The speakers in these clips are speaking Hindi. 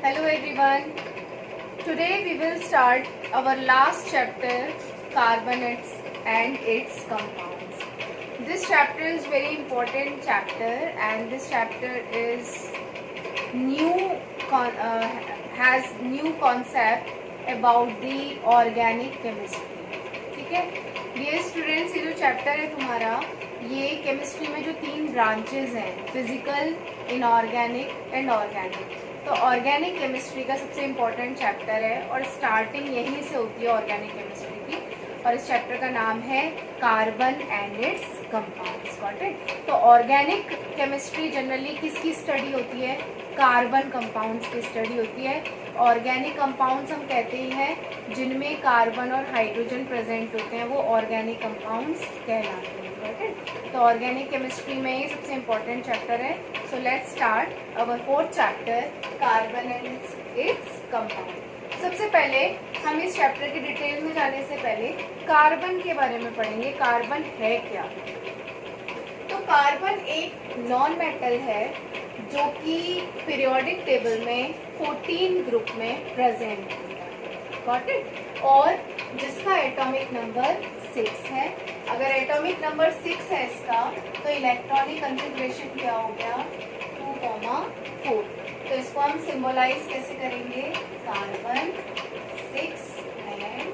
Hello everyone. Today we will start our last chapter, carbonates and its compounds. This chapter is very important chapter and this chapter is has new concept about the organic chemistry. ठीक है डियर स्टूडेंट्स, ये जो चैप्टर है तुम्हारा, ये केमिस्ट्री में जो 3 ब्रांचेस हैं, फिजिकल, इनऑर्गेनिक एंड ऑर्गेनिक। तो ऑर्गेनिक केमिस्ट्री का सबसे इम्पोर्टेंट चैप्टर है और स्टार्टिंग यहीं से होती है ऑर्गेनिक केमिस्ट्री की। और इस चैप्टर का नाम है carbon and it's compounds. Got it? तो ऑर्गेनिक केमिस्ट्री जनरली किसकी स्टडी होती है? कार्बन कंपाउंड्स की स्टडी होती है। ऑर्गेनिक कंपाउंड्स हम कहते हैं जिनमें कार्बन और हाइड्रोजन प्रेजेंट होते हैं, वो ऑर्गेनिक कंपाउंड्स कहलाते हैं। तो ऑर्गेनिक केमिस्ट्री में ये सबसे इम्पोर्टेंट चैप्टर है। So let's start our 4th chapter, carbon and its compound. सबसे पहले हम इस चैप्टर की डिटेल में जाने से पहले कार्बन के बारे में पढ़ेंगे। कार्बन है क्या? तो कार्बन एक नॉन मेटल है जो कि पीरियोडिक टेबल में 14 ग्रुप में प्रेजेंट है। Got it? और जिसका एटॉमिक नंबर 6 है। अगर एटॉमिक नंबर 6 है इसका, तो इलेक्ट्रॉनिक कॉन्फ़िगरेशन क्या हो गया? 2,4। तो इसको हम सिंबलाइज कैसे करेंगे? Carbon 6 and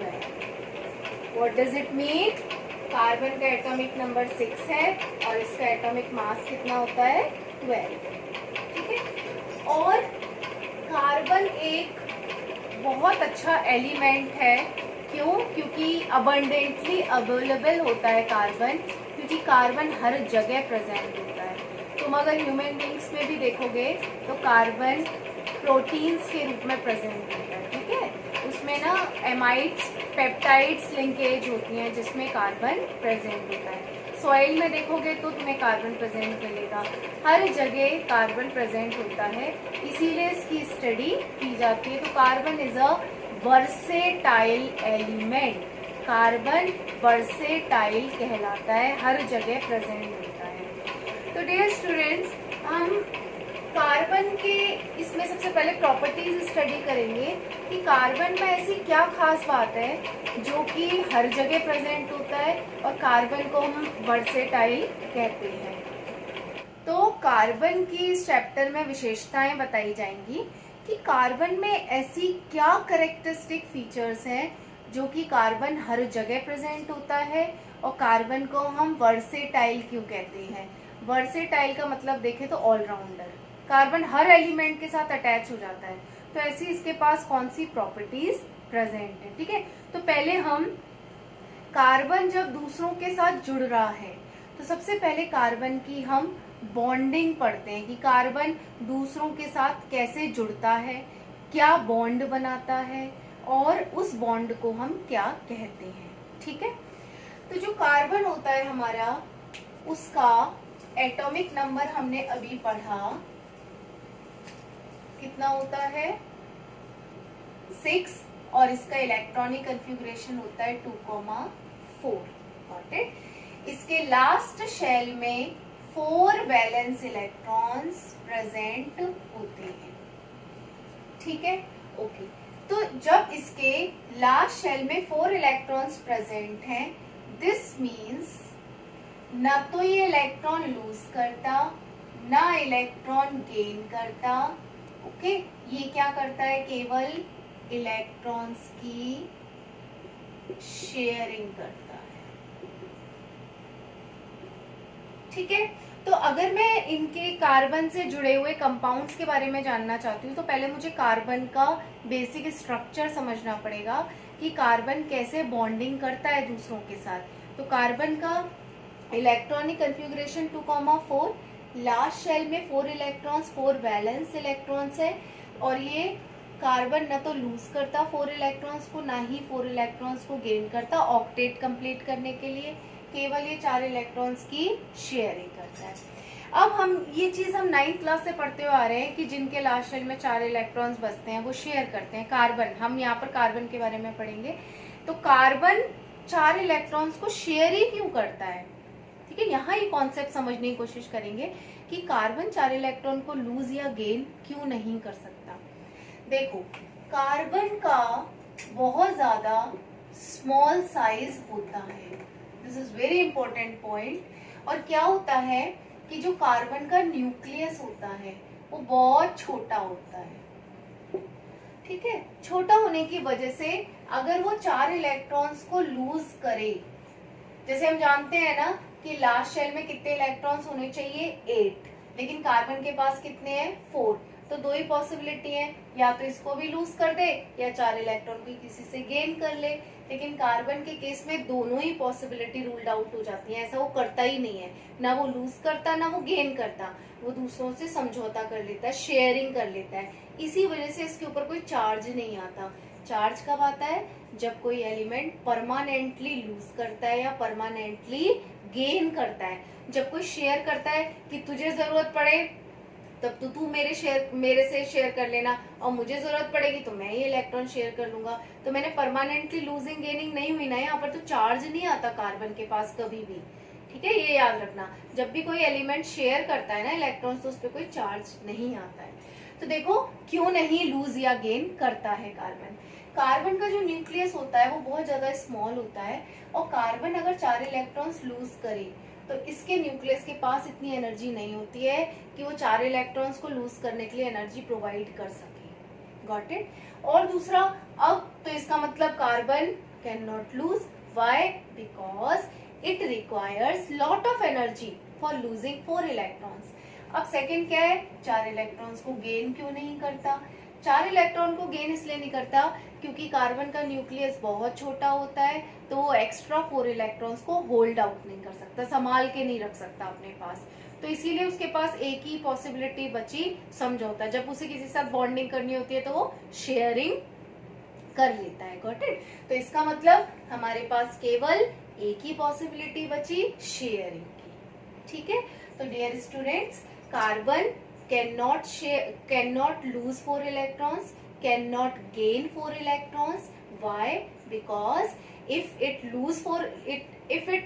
12। What does it mean? Carbon का एटॉमिक नंबर 6 है और इसका एटॉमिक मास कितना होता है? 12। ठीक है। और कार्बन एक बहुत अच्छा एलिमेंट है। क्यों? क्योंकि अबंडेंटली अवेलेबल होता है कार्बन, क्योंकि कार्बन हर जगह प्रेजेंट होता है। तुम अगर ह्यूमन बींग्स में भी देखोगे तो कार्बन प्रोटीन्स के रूप में प्रेजेंट होता है। ठीक है, उसमें ना एमाइड्स पेप्टाइड्स लिंकेज होती हैं जिसमें कार्बन प्रेजेंट होता है। सॉइल में देखोगे तो तुम्हें कार्बन प्रेजेंट मिलेगा, हर जगह कार्बन प्रेजेंट होता है, इसीलिए इसकी स्टडी की जाती है। तो carbon is a versatile element. Carbon versatile कहलाता है, हर जगह प्रेजेंट होता है। तो डियर स्टूडेंट्स, हम कार्बन के इसमें सबसे पहले प्रॉपर्टीज स्टडी करेंगे कि कार्बन में ऐसी क्या खास बात है जो कि हर जगह प्रेजेंट होता है और कार्बन को हम वर्सेटाइल कहते हैं। तो कार्बन की इस चैप्टर में विशेषताएं बताई जाएंगी कि कार्बन में ऐसी क्या कैरेक्टरिस्टिक फीचर्स हैं जो कि कार्बन हर जगह प्रेजेंट होता है और कार्बन को हम वर्सेटाइल क्यों कहते हैं। वर्सेटाइल का मतलब देखें तो ऑलराउंडर, कार्बन हर एलिमेंट के साथ अटैच हो जाता है। तो ऐसी इसके पास कौन सी प्रॉपर्टीज प्रेजेंट है? ठीक है, तो पहले हम कार्बन जब दूसरों के साथ जुड़ रहा है तो सबसे पहले कार्बन की हम बॉन्डिंग पढ़ते हैं कि कार्बन दूसरों के साथ कैसे जुड़ता है, क्या बॉन्ड बनाता है और उस बॉन्ड को हम क्या कहते हैं। ठीक है, तो जो कार्बन होता है हमारा, उसका एटॉमिक नंबर हमने अभी पढ़ा, कितना होता है? 6। और इसका इलेक्ट्रॉनिक कॉन्फ़िगरेशन होता है 2,4। Got it? इसके लास्ट शेल में 4 वैलेंस इलेक्ट्रॉन्स प्रेजेंट होते हैं। ठीक है, ओके। तो जब इसके लास्ट शेल में 4 इलेक्ट्रॉन्स प्रेजेंट हैं, दिस मीन्स ना तो ये इलेक्ट्रॉन लूज करता ना इलेक्ट्रॉन गेन करता। ओके, ये क्या करता है? केवल इलेक्ट्रॉन्स की शेयरिंग करता है। ठीक है, तो अगर मैं इनके कार्बन से जुड़े हुए कंपाउंड्स के बारे में जानना चाहती हूँ तो पहले मुझे कार्बन का बेसिक स्ट्रक्चर समझना पड़ेगा कि कार्बन कैसे बॉन्डिंग करता है दूसरों के साथ। तो कार्बन का इलेक्ट्रॉनिक कॉन्फ़िगरेशन 2,4, लास्ट शेल में 4 इलेक्ट्रॉन्स, 4 वैलेंस इलेक्ट्रॉन्स है और ये कार्बन न तो लूज करता 4 इलेक्ट्रॉन्स को, ना ही 4 इलेक्ट्रॉन्स को गेन करता ऑक्टेट कंप्लीट करने के लिए, केवल ये 4 इलेक्ट्रॉन्स की शेयरिंग करता है। अब हम ये चीज हम 9th क्लास से पढ़ते हुए आ रहे हैं कि जिनके लास्ट शेल में 4 इलेक्ट्रॉन्स बचते हैं वो शेयर करते हैं। कार्बन, हम यहाँ पर कार्बन के बारे में पढ़ेंगे। तो कार्बन 4 इलेक्ट्रॉन्स को शेयर ही क्यों करता है? ठीक है, यहाँ ये कॉन्सेप्ट समझने की कोशिश करेंगे कि कार्बन 4 इलेक्ट्रॉन को लूज या गेन क्यों नहीं कर सकता। देखो कार्बन का बहुत ज्यादा स्मॉल साइज होता है, this is very important point. और क्या होता है कि जो कार्बन का न्यूक्लियस होता है वो बहुत छोटा होता है, ठीक है। छोटा होने की वजह से अगर वो 4 इलेक्ट्रॉन्स को लूज करे, जैसे हम जानते हैं ना कि लास्ट शेल में कितने इलेक्ट्रॉन्स होने चाहिए 8, लेकिन कार्बन के पास कितने हैं 4, तो दो ही पॉसिबिलिटी है, या तो इसको भी लूज कर दे या 4 इलेक्ट्रॉन को किसी से गेन कर ले। लेकिन कार्बन के केस में दोनों ही पॉसिबिलिटी रूल्ड आउट हो जाती है, ऐसा वो करता ही नहीं है, ना वो लूज करता ना वो गेन करता, वो दूसरों से समझौता कर लेता है, शेयरिंग कर लेता है। इसी वजह से इसके ऊपर कोई चार्ज नहीं आता। चार्ज कब आता है? जब कोई एलिमेंट परमानेंटली लूज करता है या परमानेंटली गेन करता है। जब कोई शेयर करता है कि तुझे जरूरत पड़े तब तो तू मेरे से शेयर कर लेना, और मुझे जरूरत पड़ेगी तो मैं ये इलेक्ट्रॉन शेयर कर लूंगा, तो मैंने परमानेंटली लूजिंग गेनिंग नहीं हुई ना, यहाँ पर तो चार्ज नहीं आता कार्बन के पास कभी भी, ठीक है। ये याद रखना, जब भी कोई एलिमेंट शेयर करता है ना इलेक्ट्रॉन्स, तो उस पर कोई चार्ज नहीं आता है। तो देखो क्यों नहीं लूज या गेन करता है कार्बन। कार्बन का जो न्यूक्लियस होता है वो बहुत ज्यादा स्मॉल होता है, और कार्बन अगर 4 इलेक्ट्रॉन्स लूज करे तो इसके न्यूक्लियस के पास इतनी एनर्जी नहीं होती है कि वो 4 इलेक्ट्रॉन्स को लूज करने के लिए एनर्जी प्रोवाइड कर सके। Got it. और दूसरा, अब तो इसका मतलब carbon can not loose, why? Because it requires lot of energy for losing 4 electrons. अब सेकेंड क्या है, 4 इलेक्ट्रॉन्स को गेन क्यों नहीं करता? 4 इलेक्ट्रॉन को गेन इसलिए नहीं करता क्योंकि कार्बन का न्यूक्लियस बहुत छोटा होता है, तो वो एक्स्ट्रा 4 इलेक्ट्रॉन्स को होल्ड आउट नहीं कर सकता, संभाल के नहीं रख सकता अपने पास, तो इसीलिए उसके पास एक ही पॉसिबिलिटी बची, समझौता। जब उसे किसी के साथ बॉन्डिंग करनी होती है तो वो शेयरिंग कर लेता है। Got it. तो इसका मतलब हमारे पास केवल एक ही पॉसिबिलिटी बची, शेयरिंग की, ठीक है। तो dear students, carbon cannot lose 4 electrons, cannot gain 4 electrons. Why? Because if it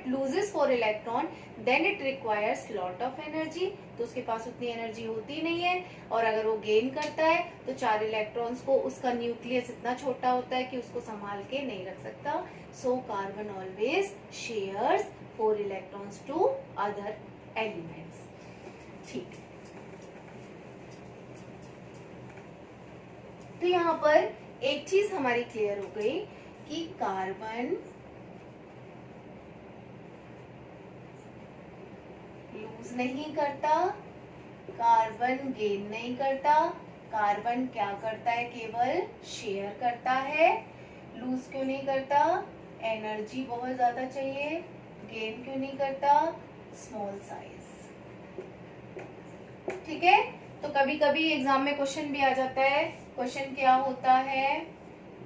loses 4 electron, then it requires lot of energy. तो उसके पास उतनी एनर्जी होती नहीं है, और अगर वो गेन करता है तो 4 इलेक्ट्रॉन्स को, उसका न्यूक्लियस इतना छोटा होता है कि उसको संभाल के नहीं रख सकता। So carbon always shares 4 electrons to other elements, ठीक। तो यहाँ पर एक चीज हमारी क्लियर हो गई कि कार्बन लूज नहीं करता, कार्बन गेन नहीं करता, कार्बन क्या करता है, केवल शेयर करता है। लूज क्यों नहीं करता? एनर्जी बहुत ज्यादा चाहिए। गेन क्यों नहीं करता? स्मॉल साइज, ठीक है। तो कभी कभी एग्जाम में क्वेश्चन भी आ जाता है। क्वेश्चन क्या होता है?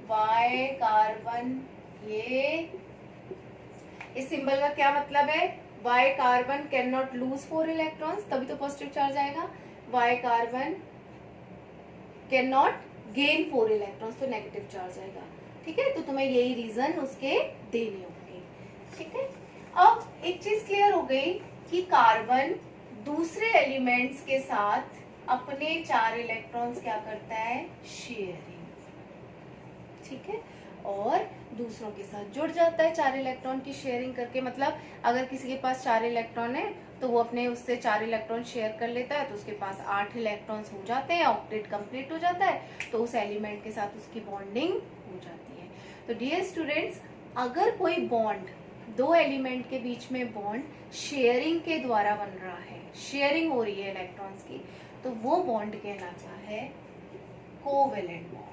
वाई कार्बन, ये इस सिंबल का क्या मतलब है? Why carbon can not lose 4 electrons, तभी तो पॉजिटिव चार्ज आएगा। Why carbon can not gain 4 electrons, तो नेगेटिव चार्ज आएगा, ठीक है। तो तुम्हें यही रीजन उसके देने होंगे, ठीक है। अब एक चीज क्लियर हो गई कि कार्बन दूसरे एलिमेंट्स के साथ अपने 4 इलेक्ट्रॉन्स क्या करता है? शेयरिंग, ठीक है। और दूसरों के साथ जुड़ जाता है 4 इलेक्ट्रॉन की शेयरिंग करके। मतलब अगर किसी के पास 4 इलेक्ट्रॉन है तो वो अपने उससे 4 इलेक्ट्रॉन शेयर कर लेता है, तो उसके पास 8 इलेक्ट्रॉन्स हो जाते हैं, ऑक्टेट कंप्लीट हो जाता है, तो उस एलिमेंट के साथ उसकी बॉन्डिंग हो जाती है। तो डियर स्टूडेंट्स, अगर कोई बॉन्ड, दो एलिमेंट के बीच में बॉन्ड शेयरिंग के द्वारा बन रहा है, शेयरिंग हो रही है इलेक्ट्रॉन्स की, तो वो बॉन्ड कहलाता है कोवेलेंट बॉन्ड,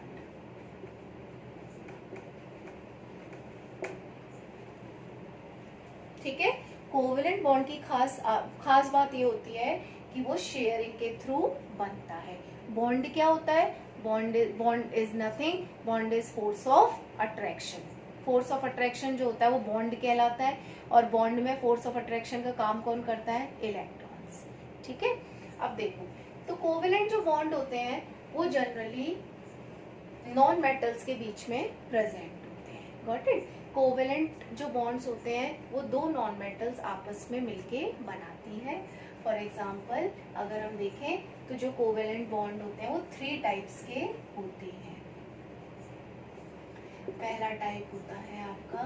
ठीक है। कोवेलेंट बॉन्ड की खास बात ये होती है कि वो शेयरिंग के थ्रू बनता है। बॉन्ड क्या होता है? Bond is nothing, bond is force of attraction. Force of attraction जो होता है वो बॉन्ड कहलाता है, और बॉन्ड में फोर्स ऑफ अट्रैक्शन का काम कौन करता है? इलेक्ट्रॉन्स, ठीक है। अब देखो, तो कोवेलेंट जो बॉन्ड होते हैं वो जनरली नॉन मेटल्स के बीच में प्रेजेंट होते हैं। Got it. कोवेलेंट जो बॉन्ड्स होते हैं वो दो नॉन मेटल्स आपस में मिलके बनाती हैं। फॉर एग्जाम्पल अगर हम देखें तो जो कोवेलेंट बॉन्ड होते हैं वो 3 टाइप्स के होते हैं। पहला टाइप होता है आपका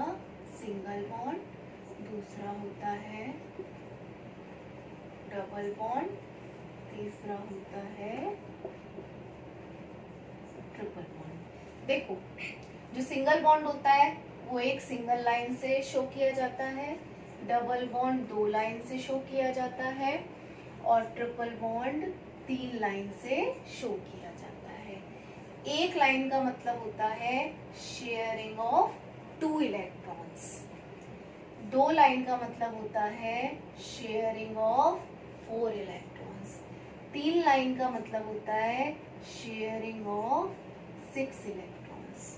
सिंगल बॉन्ड, दूसरा होता है डबल बॉन्ड, तीसरा होता है ट्रिपल बॉन्ड। देखो जो सिंगल बॉन्ड होता है वो एक सिंगल लाइन से शो किया जाता है, डबल बॉन्ड 2 लाइन से शो किया जाता है और ट्रिपल बॉन्ड 3 लाइन से शो किया जाता है। एक लाइन का मतलब होता है शेयरिंग ऑफ 2 इलेक्ट्रॉन्स, 2 लाइन का मतलब होता है शेयरिंग ऑफ 4 इलेक्ट्रॉन्स, 3 लाइन का मतलब होता है शेयरिंग ऑफ 6 इलेक्ट्रॉन्स।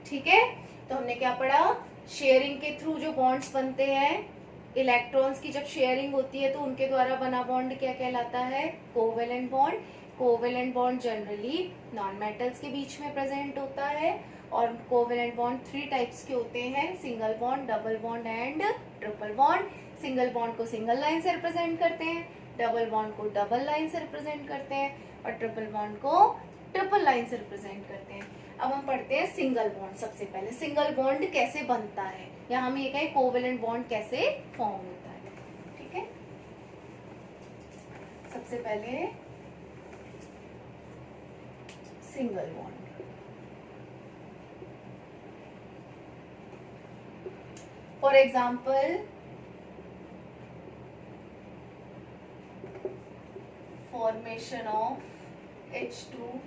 ठीक है, तो हमने क्या पढ़ा, शेयरिंग के थ्रू जो बॉन्ड्स बनते हैं, इलेक्ट्रॉन्स की जब शेयरिंग होती है तो उनके द्वारा बना बॉन्ड क्या कहलाता है, covalent bond. Covalent bond generally non metals के बीच में प्रेजेंट होता है और कोवेलेंट बॉन्ड 3 टाइप्स के होते हैं, single bond, double bond and triple bond. Single bond को सिंगल लाइन से रिप्रेजेंट करते हैं, डबल बॉन्ड को डबल लाइन से रिप्रेजेंट करते हैं और ट्रिपल बॉन्ड को ट्रिपल लाइन से रिप्रेजेंट करते हैं। अब हम पढ़ते हैं सिंगल बॉन्ड। सबसे पहले सिंगल बॉन्ड कैसे बनता है, या हम ये कहें कोवेलेंट बॉन्ड कैसे फॉर्म होता है। ठीक है, सबसे पहले single bond. For example formation of H2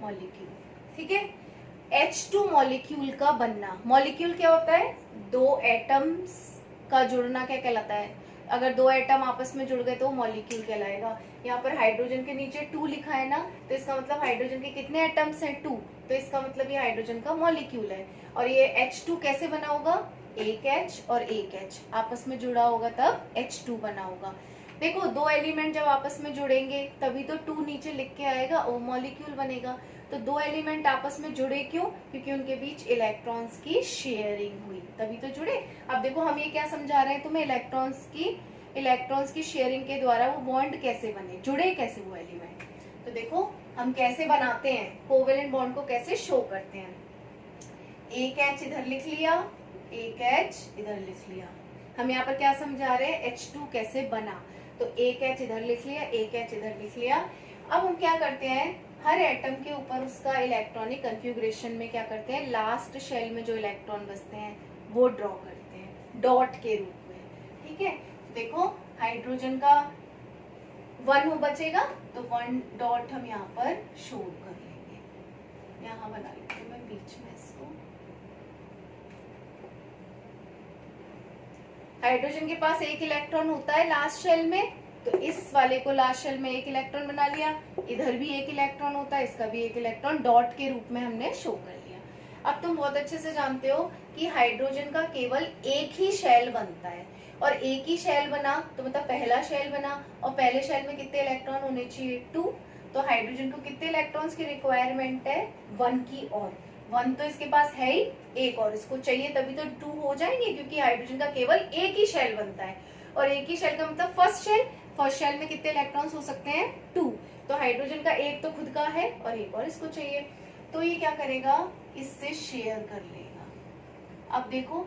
molecule. ठीक है, H2 मॉलिक्यूल का बनना, मॉलिक्यूल क्या होता है, 2 एटम्स का जुड़ना क्या कहलाता है। अगर 2 एटम आपस में जुड़ गए तो मॉलिक्यूल कहलाएगा। यहाँ पर हाइड्रोजन के नीचे 2 लिखा है ना, तो इसका मतलब हाइड्रोजन के कितने एटम्स हैं, 2, तो इसका मतलब ये हाइड्रोजन का मॉलिक्यूल है। और ये H2 कैसे बना होगा, एक H और एक H आपस में जुड़ा होगा तब H2 बना होगा। देखो 2 एलिमेंट जब आपस में जुड़ेंगे तभी तो 2 नीचे लिख के आएगा, ओ मॉलिक्यूल बनेगा। तो 2 एलिमेंट आपस में जुड़े क्यों, क्योंकि उनके बीच इलेक्ट्रॉन्स की शेयरिंग हुई तभी तो जुड़े। अब देखो हम ये क्या समझा रहे हैं तुम्हें, इलेक्ट्रॉन्स की शेयरिंग के द्वारा वो बॉन्ड कैसे बने, जुड़े कैसे वो एलिमेंट। तो देखो हम कैसे बनाते हैं, कोवेलेंट बॉन्ड को कैसे शो करते हैं। एक H इधर लिख लिया, एक H इधर लिख लिया। हम यहाँ पर क्या समझा रहे हैं, H2 कैसे बना, तो एक H इधर लिख लिया, एक H इधर लिख लिया। अब हम क्या करते हैं, हर एटम के ऊपर उसका इलेक्ट्रॉनिक कन्फिग्रेशन में क्या करते हैं, लास्ट शेल में जो इलेक्ट्रॉन बचते हैं वो ड्रॉ करते हैं डॉट के रूप में। ठीक है, देखो हाइड्रोजन का 1 बचेगा तो 1 डॉट हम यहाँ पर शो कर लेंगे। यहाँ बना लेती हूँ मैं बीच में इसको। हाइड्रोजन के पास 1 इलेक्ट्रॉन होता है लास्ट शेल में, तो इस वाले को लास्ट शेल में 1 इलेक्ट्रॉन बना लिया, इधर भी 1 इलेक्ट्रॉन होता है, इसका भी 1 इलेक्ट्रॉन डॉट के रूप में हमने शो कर लिया। अब तुम बहुत अच्छे से जानते हो कि हाइड्रोजन का केवल एक ही शेल बनता है, और एक ही शेल बना तो मतलब पहला शेल बना, और पहले शेल में कितने इलेक्ट्रॉन होने चाहिए, 2। तो हाइड्रोजन को कितने इलेक्ट्रॉन्स की रिक्वायरमेंट है, 1 की, और 1 तो इसके पास है ही, एक और इसको चाहिए तभी तो 2 हो जाएंगे, क्योंकि हाइड्रोजन का केवल एक ही शेल बनता है। और एक ही शेल का मतलब फर्स्ट शेल में कितने इलेक्ट्रॉन्स हो सकते हैं, 2। तो हाइड्रोजन का एक तो खुद का है और एक और इसको चाहिए, तो ये क्या करेगा, इससे शेयर कर लेगा। अब देखो,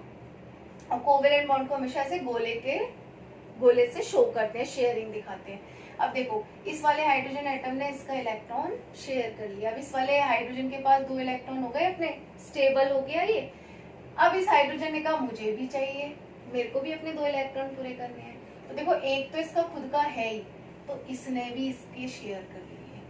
और कोवेलेंट बॉन्ड को हमेशा ऐसे गोले से शो करते हैं, शेयरिंग दिखाते हैं। अब देखो इस वाले हाइड्रोजन एटम ने इसका इलेक्ट्रॉन शेयर कर लिया। अब इस वाले हाइड्रोजन के पास 2 इलेक्ट्रॉन हो गए अपने, स्टेबल हो गया ये। अब इस हाइड्रोजन ने कहा मुझे भी चाहिए, मेरे को भी अपने 2 इलेक्ट्रॉन पूरे करने हैं। तो देखो एक तो इसका खुद का है ही, तो इसने भी इसके शेयर कर लिए।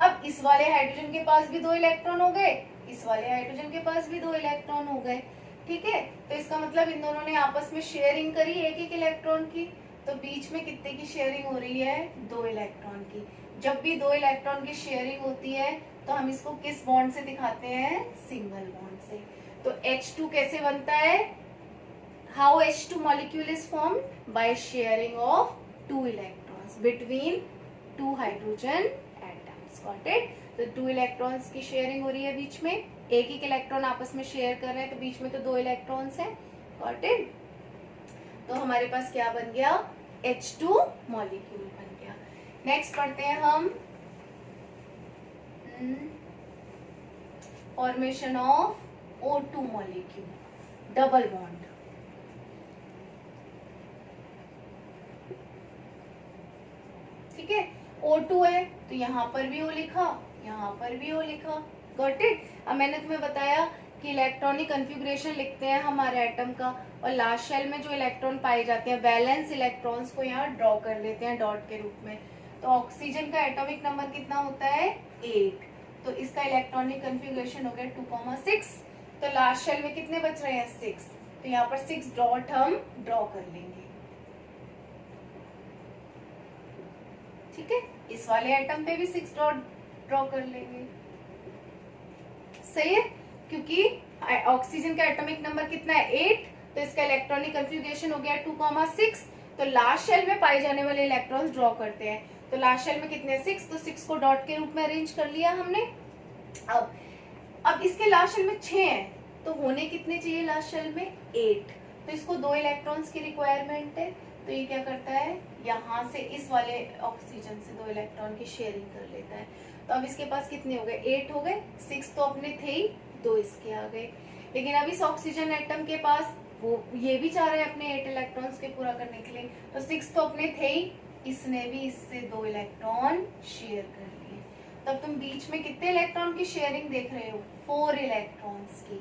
अब इस वाले हाइड्रोजन के पास भी 2 इलेक्ट्रॉन हो गए, इस वाले हाइड्रोजन के पास भी 2 इलेक्ट्रॉन हो गए। ठीक है, तो इसका मतलब इन दोनों ने आपस में शेयरिंग करी एक इलेक्ट्रॉन की, तो बीच में कितने की शेयरिंग हो रही है, 2 इलेक्ट्रॉन की। जब भी 2 इलेक्ट्रॉन की शेयरिंग होती है तो हम इसको किस बॉन्ड से दिखाते हैं, सिंगल बॉन्ड से। तो H2 कैसे बनता है, how H2 molecule is formed, by sharing of 2 electrons between 2 hydrogen atoms, got it। तो 2 इलेक्ट्रॉन्स की शेयरिंग हो रही है बीच में, एक इलेक्ट्रॉन आपस में शेयर कर रहे हैं तो बीच में तो 2 इलेक्ट्रॉन्स हैं, got it। तो हमारे पास क्या बन गया, H2 मॉलिक्यूल बन गया। नेक्स्ट पढ़ते हैं हम formation of O2 molecule, double bond. ठीक है, O2 है तो यहाँ पर भी O लिखा, यहाँ पर भी O लिखा। Got it. अब मैंने तुम्हें बताया कि इलेक्ट्रॉनिक कन्फिग्रेशन लिखते हैं हमारे एटम का, और लास्ट शेल में जो इलेक्ट्रॉन पाए जाते हैं वैलेंस इलेक्ट्रॉन्स को यहाँ ड्रॉ कर देते हैं डॉट के रूप में। तो ऑक्सीजन का एटॉमिक नंबर कितना होता है, 8। तो इसका इलेक्ट्रॉनिक कन्फिग्रेशन हो गया 2,6। तो लास्ट शेल में कितने बच रहे हैं, 6। तो यहाँ पर 6 डॉट हम ड्रॉ कर लेंगे। ठीक है, इस वाले एटम पे भी 6 डॉट ड्रॉ कर लेंगे। सही है, क्योंकि ऑक्सीजन का एटॉमिक नंबर कितना है, 8। तो इसका इलेक्ट्रॉनिक कन्फिग्रेशन हो गया 2,6। तो लास्ट शेल में पाए जाने वाले इलेक्ट्रॉन्स ड्रॉ करते हैं। तो लास्ट शेल में कितने, 6। तो 6 को डॉट के रूप में अरेंज कर लिया हमने। अब इसके लास्ट शेल में 6 है, तो होने कितने चाहिए लास्ट शेल में, 8। तो इसको 2 इलेक्ट्रॉन्स की रिक्वायरमेंट है। तो ये क्या करता है, यहाँ से इस वाले ऑक्सीजन से 2 इलेक्ट्रॉन की शेयरिंग कर लेता है। तो अब इसके पास कितने हो गए, 8 हो गए। 6 तो अपने थे ही, 2 इसके आ गए। लेकिन अब इस ऑक्सीजन एटम के पास वो ये भी चाह रहे हैं अपने 8 इलेक्ट्रॉन्स के पूरा करने के लिए। तो 6 तो अपने थे ही, इसने भी इससे 2 इलेक्ट्रॉन शेयर कर लिए। तब तुम बीच में कितने इलेक्ट्रॉन की शेयरिंग देख रहे हो, 4 इलेक्ट्रॉन्स की।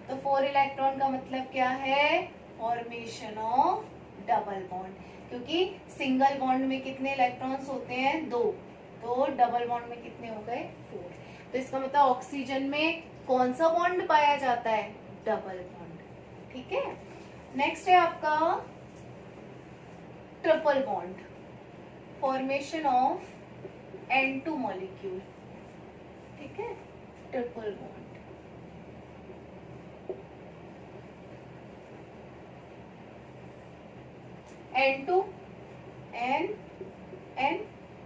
तो 4 इलेक्ट्रॉन का मतलब क्या है, फॉर्मेशन ऑफ डबल बॉन्ड। क्योंकि सिंगल बॉन्ड में कितने इलेक्ट्रॉन्स होते हैं, 2। तो डबल बॉन्ड में कितने हो गए, 4। तो इसका मतलब ऑक्सीजन में कौन सा बॉन्ड पाया जाता है, डबल बॉन्ड। ठीक है, नेक्स्ट है आपका triple bond, formation of N2 molecule. ठीक है, triple bond. N2 N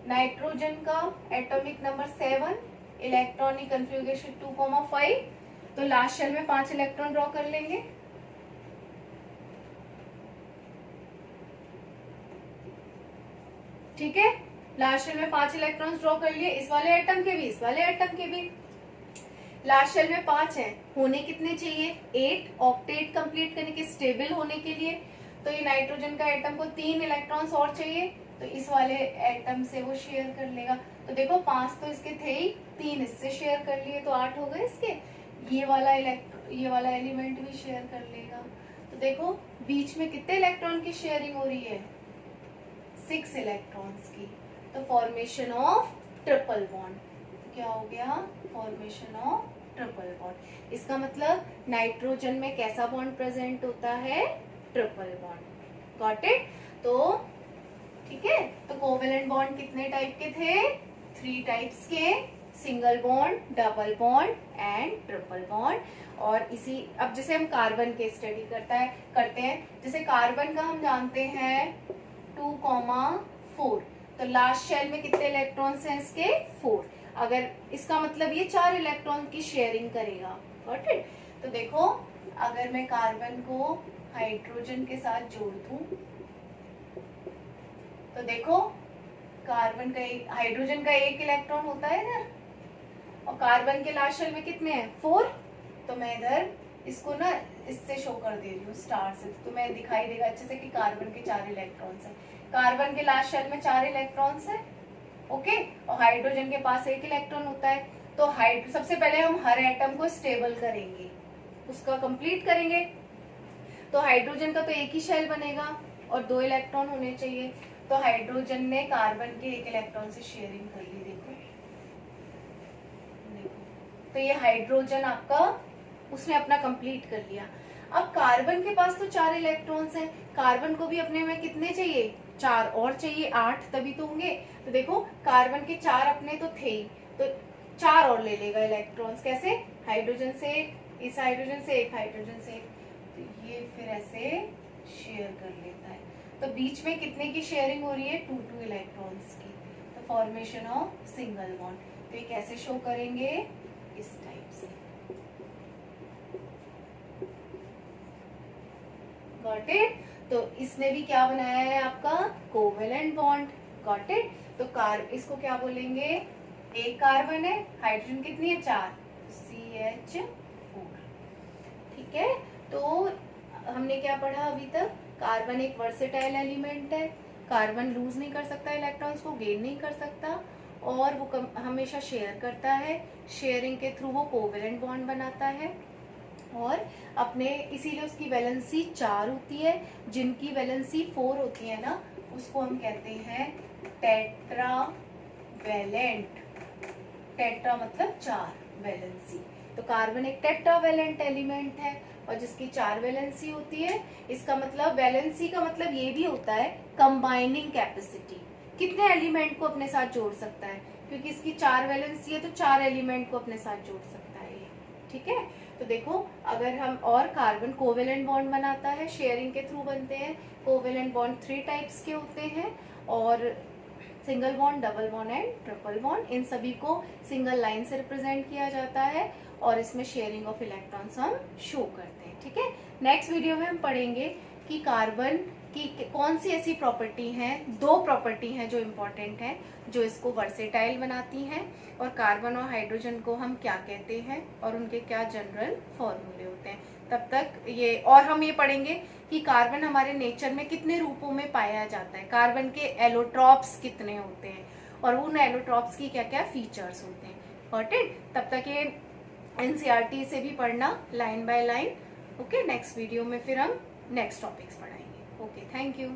nitrogen का एटॉमिक नंबर 7, इलेक्ट्रॉनिक कन्फिग्रेशन 2,5। तो लास्ट शेल में 5 इलेक्ट्रॉन ड्रॉ कर लेंगे। ठीक है, लास्ट शेल में 5 इलेक्ट्रॉन्स ड्रॉ कर लिए, इस वाले एटम के भी, इस वाले एटम के भी। लास्ट शेल में 5 है, होने कितने चाहिए, 8। ऑक्टेट कंप्लीट करने के, स्टेबल होने के लिए। तो ये नाइट्रोजन का एटम को 3 इलेक्ट्रॉन्स और चाहिए, तो इस वाले एटम से वो शेयर कर लेगा। तो देखो 5 तो इसके थे ही, 3 इससे शेयर कर लिए, तो 8 हो गए इसके। ये वाला एलिमेंट भी शेयर कर लेगा। तो देखो बीच में कितने इलेक्ट्रॉन की शेयरिंग हो रही है, 6 इलेक्ट्रॉन्स की। तो फॉर्मेशन ऑफ ट्रिपल बॉन्ड क्या हो गया, फॉर्मेशन ऑफ ट्रिपल बॉन्ड। इसका मतलब नाइट्रोजन में कैसा बॉन्ड प्रेजेंट होता है, ट्रिपल बॉन्ड। Got it. तो ठीक है, तो कोवेलेंट बॉन्ड कितने टाइप के थे, 3 टाइप्स के, single bond, double bond and triple bond. और इसी, अब जैसे हम कार्बन के स्टडी करते हैं, जैसे कार्बन का हम जानते हैं 2,4। तो लास्ट शेल में कितने इलेक्ट्रॉन्स हैं इसके, 4। अगर इसका मतलब ये 4 इलेक्ट्रॉन की शेयरिंग करेगा। Got it. तो देखो अगर मैं कार्बन को हाइड्रोजन के साथ जोड़ दूं, तो देखो कार्बन का हाइड्रोजन का 1 इलेक्ट्रॉन होता है इधर, और कार्बन के लास्ट शेल में कितने हैं, 4। तो मैं इधर इसको ना इससे शो कर दे रही हूँ स्टार से, तो तुम्हें दिखाई देगा अच्छे से कि कार्बन के 4 इलेक्ट्रॉन्स हैं। कार्बन के लास्ट शेल में 4 इलेक्ट्रॉन्स हैं, ओके। और हाइड्रोजन के पास 1 इलेक्ट्रॉन होता है। तो सबसे पहले हम हर एटम को स्टेबल करेंगे, उसका कंप्लीट करेंगे। तो हाइड्रोजन का तो 1 ही शेल बनेगा और 2 इलेक्ट्रॉन होने चाहिए। तो हाइड्रोजन ने कार्बन के 1 इलेक्ट्रॉन से शेयरिंग कर ली। देखो तो ये हाइड्रोजन आपका, उसने अपना कंप्लीट कर लिया। अब कार्बन के पास तो 4 इलेक्ट्रॉन्स हैं, कार्बन को भी अपने में कितने चाहिए, 4 और चाहिए, 8 तभी तो होंगे। तो देखो कार्बन के 4 अपने तो थे ही, तो 4 और ले लेगा इलेक्ट्रॉन्स। कैसे, हाइड्रोजन से, इस हाइड्रोजन से 1, हाइड्रोजन से 1, तो ये फिर ऐसे शेयर कर लेता है। तो बीच में कितने की शेयरिंग हो रही है, 2 इलेक्ट्रॉन्स की। तो फॉर्मेशन ऑफ सिंगल बॉन्ड। तो ये कैसे शो करेंगे, इस टाइप से। Got it. तो इसने भी क्या बनाया है आपका कोवेलेंट बॉन्ड, गॉट इट। तो इसको क्या बोलेंगे, एक कार्बन है, हाइड्रोजन कितनी है 4, CH4, ठीक है। तो हमने क्या पढ़ा अभी तक, कार्बन एक वर्सेटाइल एलिमेंट है, कार्बन लूज नहीं कर सकता इलेक्ट्रॉन्स को, गेन नहीं कर सकता, और वो हमेशा शेयर करता है, शेयरिंग के थ्रू वो कोवेलेंट बॉन्ड बनाता है, और अपने इसीलिए उसकी वैलेंसी 4 होती है, जिनकी वैलेंसी 4 होती है ना उसको हम कहते हैं टेट्रावैलेंट। टेट्रा मतलब 4 वैलेंसी। तो कार्बन एक टेट्रावैलेंट एलिमेंट है और जिसकी 4 वैलेंसी होती है। इसका मतलब वैलेंसी का मतलब ये भी होता है कंबाइनिंग कैपेसिटी, कितने एलिमेंट को अपने साथ जोड़ सकता है, क्योंकि इसकी 4 वैलेंसी है तो 4 एलिमेंट को अपने साथ जोड़ सकता है ये, ठीक है। तो देखो अगर हम, और कार्बन कोवेलेंट बॉन्ड बनाता है, शेयरिंग के थ्रू बनते हैं। कोवेलेंट बॉन्ड 3 टाइप्स के होते हैं, और single bond, double bond and triple bond, इन सभी को सिंगल लाइन से रिप्रेजेंट किया जाता है, और इसमें शेयरिंग ऑफ इलेक्ट्रॉन्स हम शो करते हैं, ठीक है। नेक्स्ट वीडियो में हम पढ़ेंगे कि कार्बन की कौन सी ऐसी प्रॉपर्टी हैं, 2 प्रॉपर्टी हैं जो इम्पोर्टेंट हैं, जो इसको वर्सेटाइल बनाती हैं, और कार्बन और हाइड्रोजन को हम क्या कहते हैं और उनके क्या जनरल फॉर्मूले होते हैं। तब तक ये, और हम ये पढ़ेंगे कि कार्बन हमारे नेचर में कितने रूपों में पाया जाता है, कार्बन के एलोट्रॉप्स कितने होते हैं, और उन एलोट्रॉप्स की क्या क्या फीचर्स होते हैं, गॉट इट। तब तक ये NCERT से भी पढ़ना line by line, okay. Next video में फिर हम नेक्स्ट टॉपिक्स पढ़ाएंगे, ओके, थैंक यू।